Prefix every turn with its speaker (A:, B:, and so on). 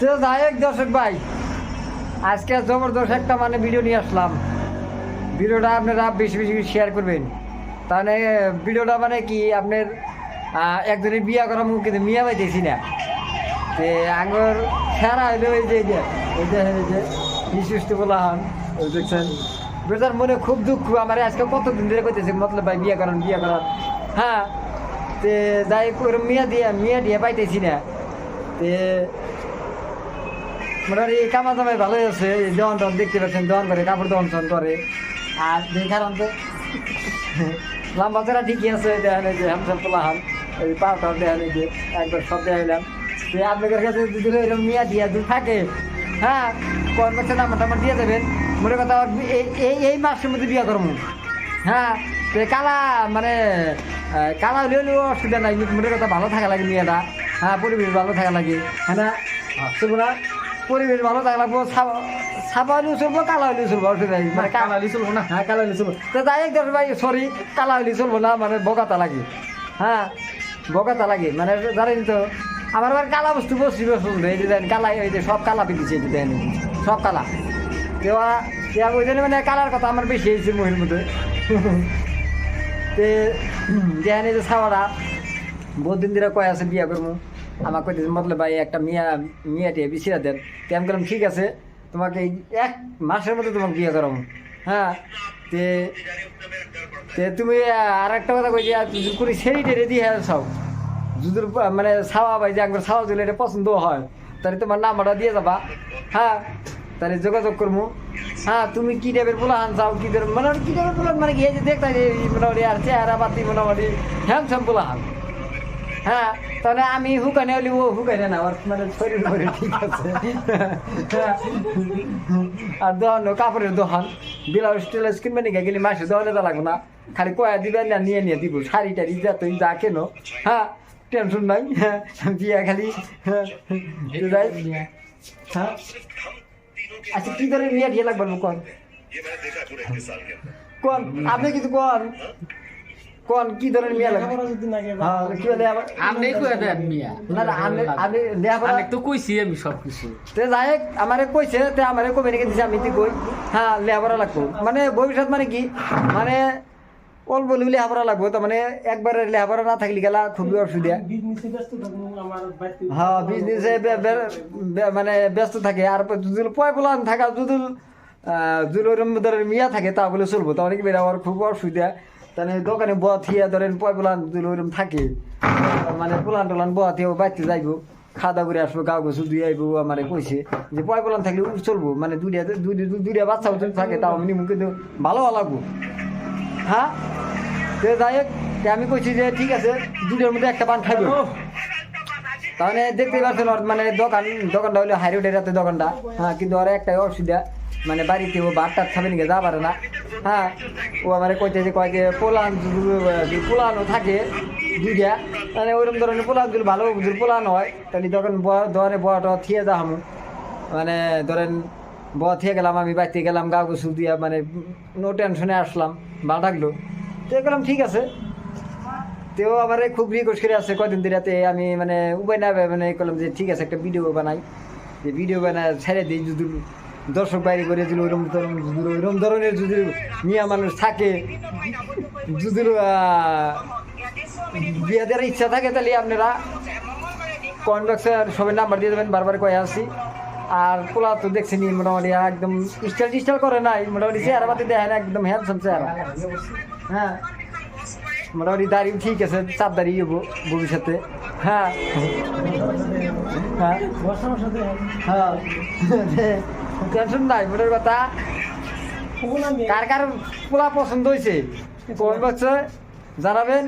A: তো যাই হোক দর্শক ভাই, আজকে জবরদস্ত একটা মানে ভিডিও নিয়ে আসলাম। ভিডিওটা আপনারা বেশি বেশি শেয়ার করবেন, তাহলে ভিডিওটা মানে কি আপনার একজনের বিয়া করা মুখ কিন্তু মিয়া পাইতেছি না। যে আঙ্গর সেরা হইলো ওই যে বিশিষ্ট বলা হন, ওই দেখছেন বেটার মনে খুব দুঃখ। আমার আজকে কতদিন ধরে করতেছে মতলব ভাই বিয়া করান। হ্যাঁ, তে যাই মিয়া দিয়ে পাইতেছি না। তে মোটামুটি কামা জামাই ভালোই আছে, দহন টন দেখতে পাচ্ছেন, দহন করে কাপড় দহন টন করে। আর দেখার অন্তর লম্বা চড়া ঠিকই আছে, দেখেন যে হামসাম তোলা হন, ওই পাওয়াটা দেখেন যে একবার সব দেখাইলাম। যে আপনাদের কাছে যদি এরকম মিয়া দিয়া যদি থাকে, হ্যাঁ কোন বছর নাম্বার দিয়ে দেবেন। মোটে কথা এই মাসের মধ্যে বিয়া করবো। হ্যাঁ, তো কালা মানে কালা হলেও অসুবিধা নাই, মোটে কথা ভালো থাকা লাগে মেয়েটা। হ্যাঁ, পরিবেশ ভালো থাকা লাগে, হ্যাঁ না চলবো না, পরিবেশ ভালো থাকা লাগবো। সাপা হলেও চলবো, কালা হলেও চলবো, অসুবিধা নেই। মানে কালা হলেও চলবো না, হ্যাঁ কালা হলেও চলবো। তো যাই হোক ভাই, সরি কালা হলেও চলবো না, মানে বকাতা লাগে। হ্যাঁ, বকাতা লাগে, মানে জানেন তো আমার আবার কালা বস্তু পছন্দ। এই যে দেন কালা, এই যে সব কালা পেতেছে, এই যে দেন সব কালা। দেওয়া ওই জন্য মানে কালার কথা আমার বেশি হয়েছে মহির মধ্যে। তে দেখেন এই যে ছাওয়াটা বহুত দিন ধরে কয় আছে বিয়া করবো। আমার কইতেছে মতলব ভাই একটা মিয়াটিয়ে বিছিয়ে দেন। তে আমি বললাম ঠিক আছে, তোমাকে 1 মাসের মধ্যে তোমাকে বিয়ে করাবো। হ্যাঁ, তে তুমি আর একটা কথা কই যে করে ছেড়ি টেড়ে দিয়ে চাও, যদি মানে ছাওয়া ভাই যে একবার ছাওয়া দিলে এটা পছন্দ হয়, তাহলে তোমার নাম্বারটা দিয়ে যাবা। হ্যাঁ, তাহলে যোগাযোগ করবো। হ্যাঁ, তুমি কি টাইপের পোলাহান চাও, কি মানে কি টাইপের পোলাহান, মানে কি এই যে দেখতে মোটামুটি আর চেহারা পাতি মোটামুটি হ্যান্ডসাম পোলাহান। হ্যাঁ, তাহলে আমি হুকানে হলি ও হুকানে না, আমার মানে শরীর করে ঠিক আছে। আর দোকান কাপড়ের দোকান ব্লাউজ টেলাউজ কিনবে নিয়ে গেলে মাসে দোকানে তো লাগবে না, খালি কয়া দিবেন না, নিয়ে দিব শাড়ি টাড়ি যা তুই যা কেন। হ্যাঁ, টেনশন নাই। হ্যাঁ, বিয়া খালি। হ্যাঁ, আচ্ছা কি ধরে নিয়ে দিয়ে লাগবে কোন কোন আপনি কিন্তু কোন কোন কি ধরনের মিয়া লাগে? হ্যাঁ, কি বলে আবার
B: আপনি কই দেন মিয়া?
A: না না, আমি লেখাপড়া
B: আমি তো কইছি আমি সব কিছু।
A: তে যাই হোক, আমারে কইছে, তে আমারে কবে রেখে দিছে, আমি তো কই হ্যাঁ লেখাপড়া লাগবো। মানে ভবিষ্যৎ মানে কি, মানে অল্প লেখাপড়া লাগবো। তো মানে একবারে লেখাপড়া না থাকলে গেলা খুবই অসুবিধা। হ্যাঁ, বিজনেসে মানে ব্যস্ত থাকে। আর যদি পয় পোলান থাকা, যদি ওরম ধরেন মিয়া থাকে তা বলে চলবো, তাহলে কি বের আমার খুব অসুবিধা। তাহলে দোকানে বয়া থিয়া ধরেন পয় পোলান যদি ওরম থাকে, মানে পোলান টোলান বয়া থিয়া বাড়তে যাইবো, খাওয়া দাওয়া করে আসবো, গাও গোসল দিয়ে আইবো। আমার কইছে যে পয় পোলান থাকলে চলবো, মানে দুইটা বাচ্চাও যদি থাকে তাও আমি নিবো, কিন্তু ভালো লাগবো। হ্যাঁ, তো যাই হোক, আমি কইছি যে ঠিক আছে, দুটোর মধ্যে একটা পান খাইব। তাহলে দেখতেই পাচ্ছেন মানে দোকানটা হলো হাই রোডের রাতে দোকানটা। হ্যাঁ, কিন্তু আর একটাই অসুবিধা, মানে বাড়িতে ও ভাত টাত খাবে নিকে যা পারে না। হ্যাঁ, ও আমার কইতে যে কয় যে পোলানো থাকে দুইটা, মানে ওইরকম ধরনের পোলানগুলো ভালো পোলানো হয়, তাহলে দোকানে বয়াটা থিয়ে যা হামু, মানে ধরেন বয়া থিয়ে গেলাম, আমি বাড়িতে গেলাম, গা গোসল দিয়া মানে নো টেনশনে আসলাম, ভালো থাকলো। তো গেলাম ঠিক আছে। তেও আবার খুব রিকোয়েস্ট করে আসছে কয়দিন ধরে। আমি মানে উপায় না মানে করলাম যে ঠিক আছে, একটা ভিডিও বানাই, যে ভিডিও বানায় ছেড়ে দিই। যদি দর্শক বাইরে করে যদি ওইরকম ধরনের যদি মিয়া মানুষ থাকে, যদি বিয়ে দেওয়ার ইচ্ছা থাকে, তাহলে আপনারা কমেন্ট বক্সে সবাই নাম্বার দিয়ে দেবেন, বারবার কয়ে আসছি। আর পোলা তো দেখছি নি মোটামুটি একদম স্টাইল করে নাই, মোটামুটি চেহারা পাতি দেখেন একদম হ্যান্ডসাম চেহারা। হ্যাঁ, মোটামুটি দাড়ি ঠিক আছে, চাপ দাঁড়িয়ে যাবো ভবিষ্যতে। হ্যাঁ হ্যাঁ হ্যাঁ, টেনশন নাই। মোটার কথা কার পোলা পছন্দ হয়েছে কমেন্ট বক্সে জানাবেন।